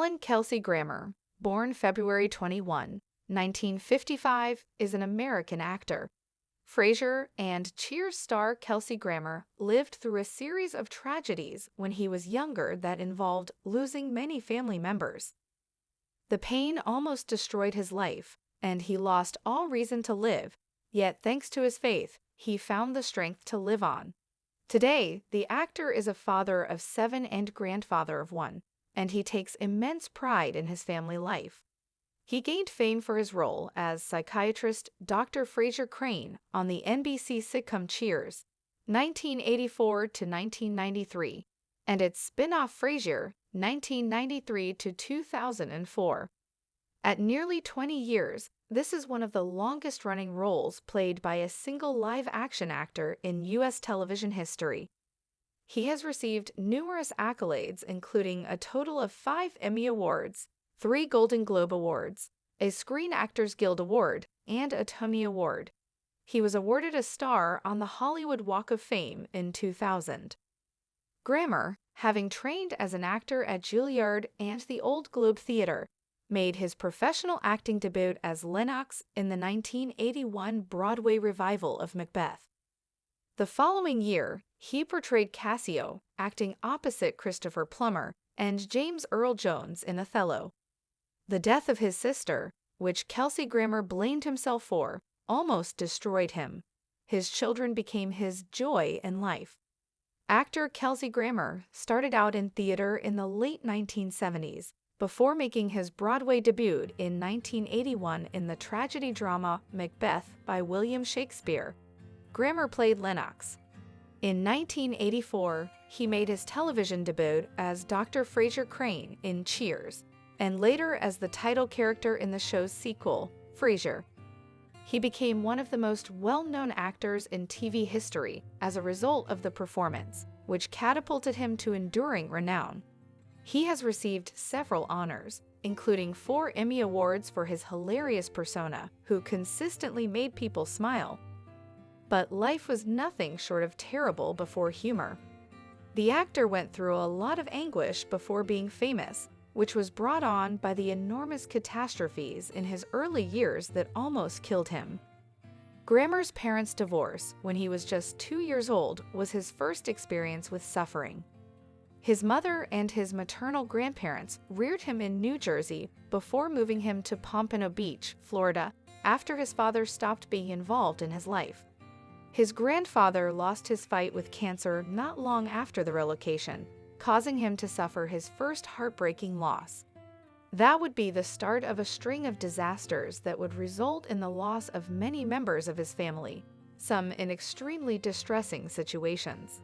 Alan Kelsey Grammer, born February 21, 1955, is an American actor. Frasier and Cheers star Kelsey Grammer lived through a series of tragedies when he was younger that involved losing many family members. The pain almost destroyed his life, and he lost all reason to live, yet thanks to his faith, he found the strength to live on. Today, the actor is a father of 7 and grandfather of 1, and he takes immense pride in his family life. He gained fame for his role as psychiatrist Dr. Frasier Crane on the NBC sitcom Cheers, 1984 to 1993, and its spin-off Frasier, 1993 to 2004. At nearly 20 years, this is one of the longest-running roles played by a single live-action actor in U.S. television history. He has received numerous accolades, including a total of 5 Emmy Awards, 3 Golden Globe Awards, a Screen Actors Guild Award, and a Tony Award. He was awarded a star on the Hollywood Walk of Fame in 2000. Grammer, having trained as an actor at Juilliard and the Old Globe Theatre, made his professional acting debut as Lennox in the 1981 Broadway revival of Macbeth. The following year, he portrayed Cassio, acting opposite Christopher Plummer and James Earl Jones in Othello. The death of his sister, which Kelsey Grammer blamed himself for, almost destroyed him. His children became his joy in life. Actor Kelsey Grammer started out in theater in the late 1970s, before making his Broadway debut in 1981 in the tragedy drama Macbeth by William Shakespeare. Grammer played Lennox. In 1984, he made his television debut as Dr. Frasier Crane in Cheers, and later as the title character in the show's sequel, Frasier. He became one of the most well-known actors in TV history as a result of the performance, which catapulted him to enduring renown. He has received several honors, including 4 Emmy Awards for his hilarious persona, who consistently made people smile. But life was nothing short of terrible before humor. The actor went through a lot of anguish before being famous, which was brought on by the enormous catastrophes in his early years that almost killed him. Grammer's parents' divorce when he was just 2 years old was his first experience with suffering. His mother and his maternal grandparents reared him in New Jersey before moving him to Pompano Beach, Florida, after his father stopped being involved in his life. His grandfather lost his fight with cancer not long after the relocation, causing him to suffer his first heartbreaking loss. That would be the start of a string of disasters that would result in the loss of many members of his family, some in extremely distressing situations.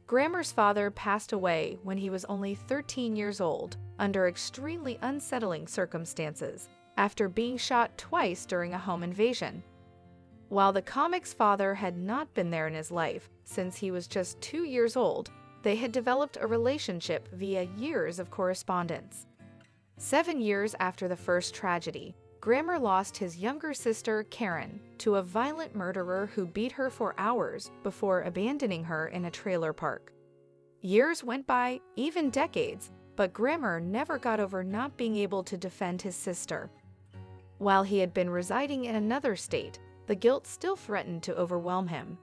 Grammer's father passed away when he was only 13 years old, under extremely unsettling circumstances, after being shot twice during a home invasion. While the comic's father had not been there in his life since he was just 2 years old, they had developed a relationship via years of correspondence. 7 years after the first tragedy, Grammer lost his younger sister, Karen, to a violent murderer who beat her for hours before abandoning her in a trailer park. Years went by, even decades, but Grammer never got over not being able to defend his sister. While he had been residing in another state, the guilt still threatened to overwhelm him.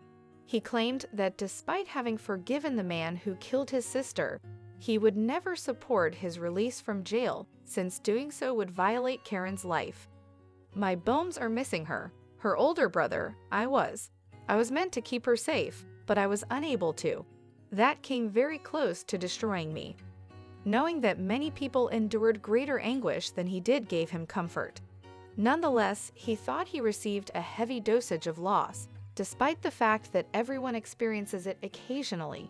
He claimed that despite having forgiven the man who killed his sister, he would never support his release from jail, since doing so would violate Karen's life. "My bones are missing her. Her older brother, I was meant to keep her safe, but I was unable to. That came very close to destroying me." Knowing that many people endured greater anguish than he did gave him comfort. Nonetheless, he thought he received a heavy dosage of loss, despite the fact that everyone experiences it occasionally.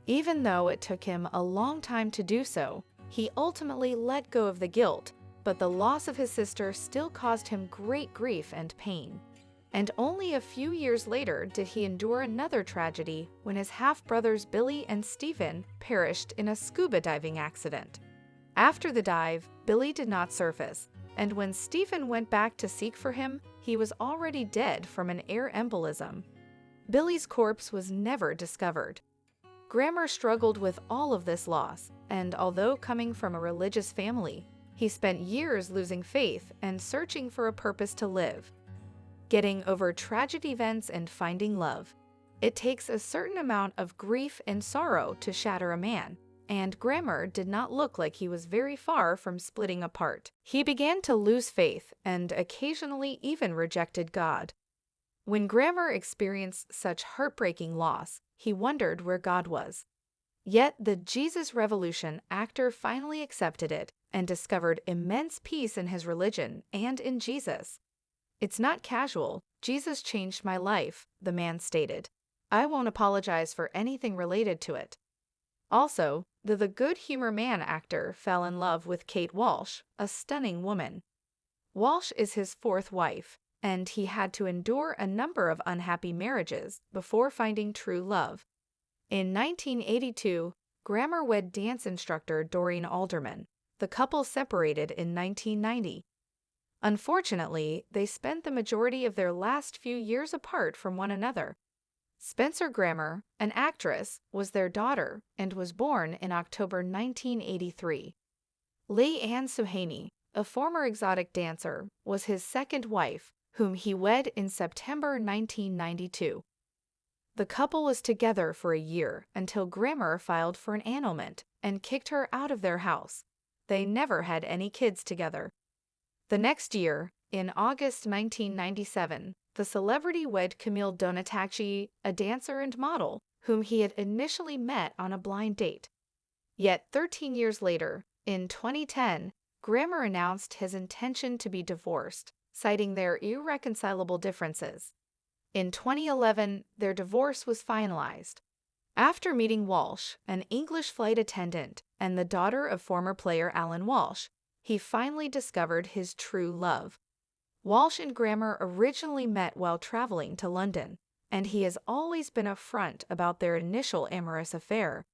Even though it took him a long time to do so, he ultimately let go of the guilt, but the loss of his sister still caused him great grief and pain. And only a few years later did he endure another tragedy when his half-brothers Billy and Stephen perished in a scuba diving accident. After the dive, Billy did not surface, and when Stephen went back to seek for him, he was already dead from an air embolism. Billy's corpse was never discovered. Grammer struggled with all of this loss, and although coming from a religious family, he spent years losing faith and searching for a purpose to live. Getting over tragic events and finding love. It takes a certain amount of grief and sorrow to shatter a man, and Grammer did not look like he was very far from splitting apart. He began to lose faith and occasionally even rejected God. When Grammer experienced such heartbreaking loss, he wondered where God was. Yet the Jesus Revolution actor finally accepted it and discovered immense peace in his religion and in Jesus. "It's not casual. Jesus changed my life," the man stated. "I won't apologize for anything related to it." Also, the Good Humor Man actor fell in love with Kate Walsh, a stunning woman. Walsh is his fourth wife, and he had to endure a number of unhappy marriages before finding true love. In 1982, Grammer wed dance instructor Doreen Alderman. The couple separated in 1990. Unfortunately, they spent the majority of their last few years apart from one another. Spencer Grammer, an actress, was their daughter and was born in October 1983. Leigh Ann Suhaney, a former exotic dancer, was his second wife, whom he wed in September 1992. The couple was together for a year until Grammer filed for an annulment and kicked her out of their house. They never had any kids together. The next year, in August 1997, the celebrity wed Camille Donatacci, a dancer and model, whom he had initially met on a blind date. Yet 13 years later, in 2010, Grammer announced his intention to be divorced, citing their irreconcilable differences. In 2011, their divorce was finalized. After meeting Walsh, an English flight attendant and the daughter of former player Alan Walsh, he finally discovered his true love. Walsh and Grammer originally met while traveling to London, and he has always been upfront about their initial amorous affair.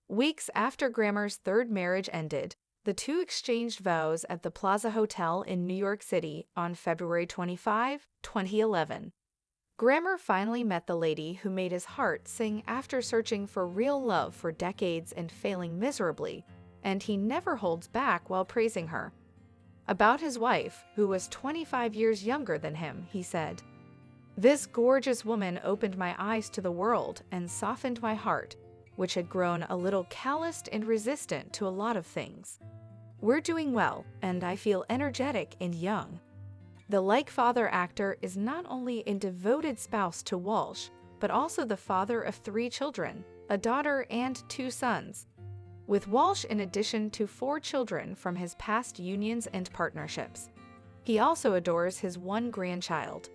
Weeks after Grammer's third marriage ended, the two exchanged vows at the Plaza Hotel in New York City on February 25, 2011. Grammer finally met the lady who made his heart sing after searching for real love for decades and failing miserably, and he never holds back while praising her. About his wife, who was 25 years younger than him, he said, "This gorgeous woman opened my eyes to the world and softened my heart, which had grown a little calloused and resistant to a lot of things. We're doing well, and I feel energetic and young." The Like Father actor is not only a devoted spouse to Walsh, but also the father of 3 children, a daughter and 2 sons. With Walsh in addition to 4 children from his past unions and partnerships. He also adores his 1 grandchild.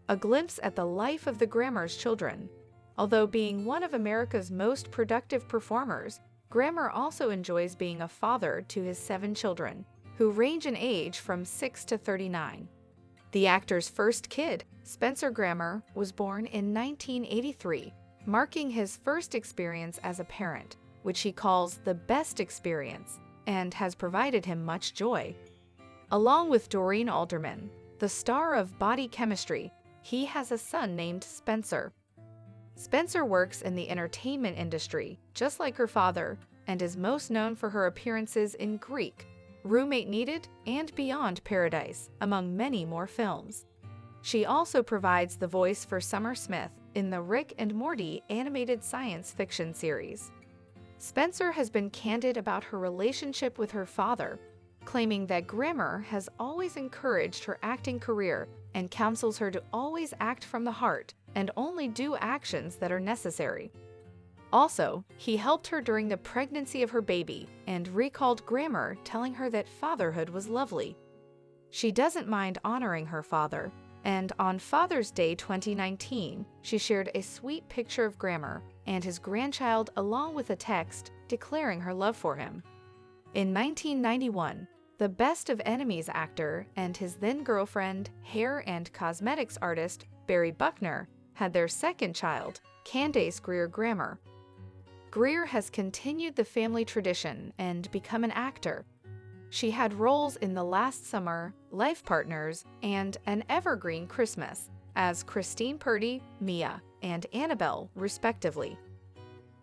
A glimpse at the life of the Grammer's children. Although being one of America's most productive performers, Grammer also enjoys being a father to his 7 children, who range in age from 6 to 39. The actor's first kid, Spencer Grammer, was born in 1983, marking his first experience as a parent, which he calls the best experience, and has provided him much joy. Along with Doreen Alderman, the star of Body Chemistry, he has a son named Spencer. Spencer works in the entertainment industry, just like her father, and is most known for her appearances in Greek, Roommate Needed, and Beyond Paradise, among many more films. She also provides the voice for Summer Smith in the Rick and Morty animated science fiction series. Spencer has been candid about her relationship with her father, claiming that Grammer has always encouraged her acting career and counsels her to always act from the heart and only do actions that are necessary. Also, he helped her during the pregnancy of her baby and recalled Grammer telling her that fatherhood was lovely. She doesn't mind honoring her father, and on Father's Day 2019, she shared a sweet picture of Grammer and his grandchild along with a text declaring her love for him. In 1991, the Best of Enemies actor and his then-girlfriend, hair and cosmetics artist Barry Buckner, had their second child, Candace Greer Grammer. Greer has continued the family tradition and become an actor. She had roles in The Last Summer, Life Partners, and An Evergreen Christmas as Christine Purdy, Mia, and Annabelle, respectively.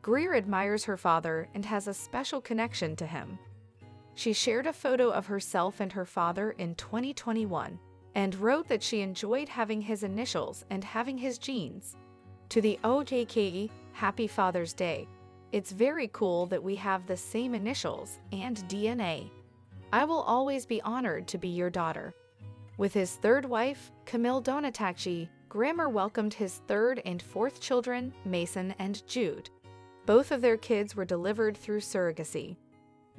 Greer admires her father and has a special connection to him. She shared a photo of herself and her father in 2021 and wrote that she enjoyed having his initials and having his genes. To the OJKE, Happy Father's Day. It's very cool that we have the same initials and DNA. I will always be honored to be your daughter. With his third wife, Camille Donatacci, Grammer welcomed his third and fourth children, Mason and Jude. Both of their kids were delivered through surrogacy.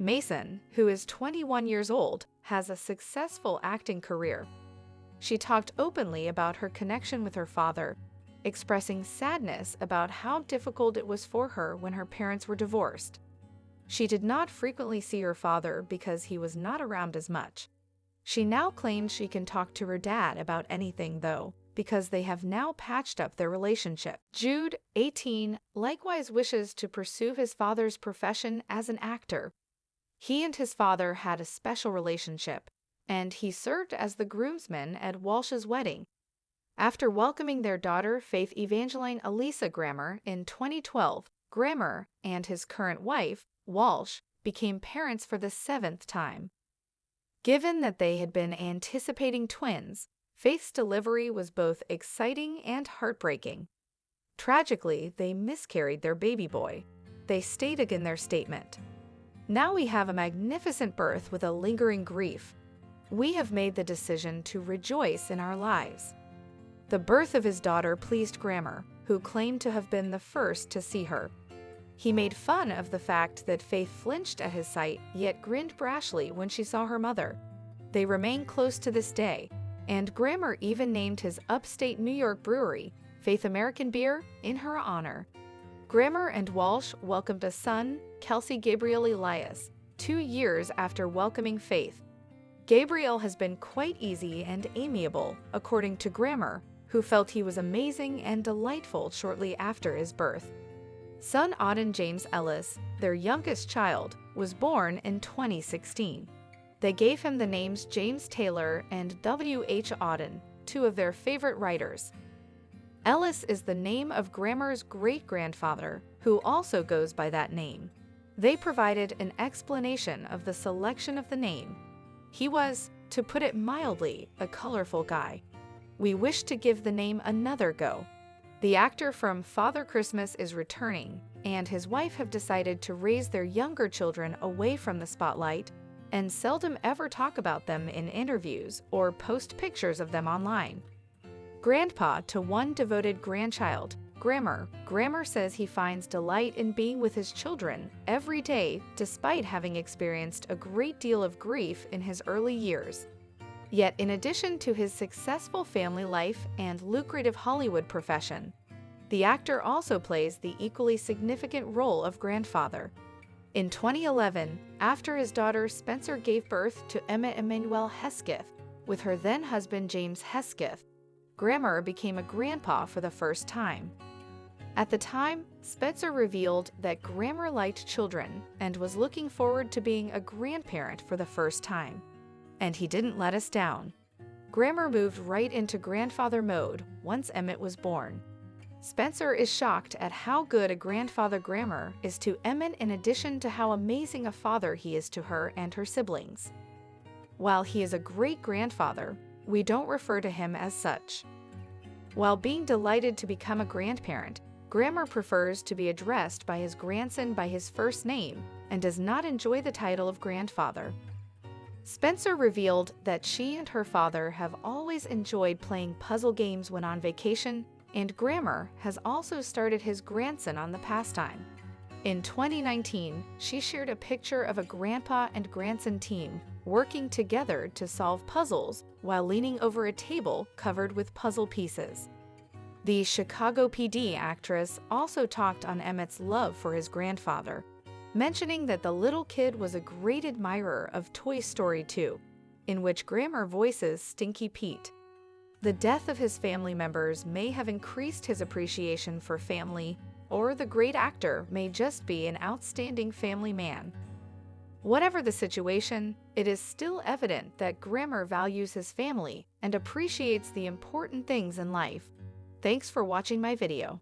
Mason, who is 21 years old, has a successful acting career. She talked openly about her connection with her father, expressing sadness about how difficult it was for her when her parents were divorced. She did not frequently see her father because he was not around as much. She now claims she can talk to her dad about anything, though, because they have now patched up their relationship. Jude, 18, likewise wishes to pursue his father's profession as an actor. He and his father had a special relationship, and he served as the groomsman at Walsh's wedding. After welcoming their daughter, Faith Evangeline Elisa Grammer, in 2012, Grammer and his current wife, Walsh, became parents for the 7th time. Given that they had been anticipating twins, Faith's delivery was both exciting and heartbreaking. Tragically, they miscarried their baby boy. They stated in their statement, "Now we have a magnificent birth with a lingering grief. We have made the decision to rejoice in our lives." The birth of his daughter pleased Grammer, who claimed to have been the first to see her. He made fun of the fact that Faith flinched at his sight, yet grinned brashly when she saw her mother. They remain close to this day, and Grammer even named his upstate New York brewery, Faith American Beer, in her honor. Grammer and Walsh welcomed a son, Kelsey Gabriel Elias, 2 years after welcoming Faith. Gabriel has been quite easy and amiable, according to Grammer, who felt he was amazing and delightful shortly after his birth. Son Auden James Ellis, their youngest child, was born in 2016. They gave him the names James Taylor and W.H. Auden, 2 of their favorite writers. Ellis is the name of Grammer's great-grandfather, who also goes by that name. They provided an explanation of the selection of the name. He was, to put it mildly, a colorful guy. We wish to give the name another go. The actor from Father Christmas is returning, and his wife have decided to raise their younger children away from the spotlight and seldom ever talk about them in interviews or post pictures of them online. Grandpa to one devoted grandchild, Grammer says he finds delight in being with his children every day despite having experienced a great deal of grief in his early years. Yet in addition to his successful family life and lucrative Hollywood profession, the actor also plays the equally significant role of grandfather. In 2011, after his daughter Spencer gave birth to Emma Emanuel Hesketh, with her then-husband James Hesketh, Grammer became a grandpa for the first time. At the time, Spencer revealed that Grammer liked children and was looking forward to being a grandparent for the first time. And he didn't let us down. Grammer moved right into grandfather mode once Emmett was born. Spencer is shocked at how good a grandfather Grammer is to Emmett in addition to how amazing a father he is to her and her siblings. While he is a great grandfather, we don't refer to him as such. While being delighted to become a grandparent, Grammer prefers to be addressed by his grandson by his first name and does not enjoy the title of grandfather. Spencer revealed that she and her father have always enjoyed playing puzzle games when on vacation, and Grammer has also started his grandson on the pastime. In 2019, she shared a picture of a grandpa and grandson team working together to solve puzzles while leaning over a table covered with puzzle pieces. The Chicago PD actress also talked on Emmett's love for his grandfather, mentioning that the little kid was a great admirer of Toy Story 2, in which Grammer voices Stinky Pete. The death of his family members may have increased his appreciation for family, or the great actor may just be an outstanding family man. Whatever the situation, it is still evident that Grammer values his family and appreciates the important things in life. Thanks for watching my video.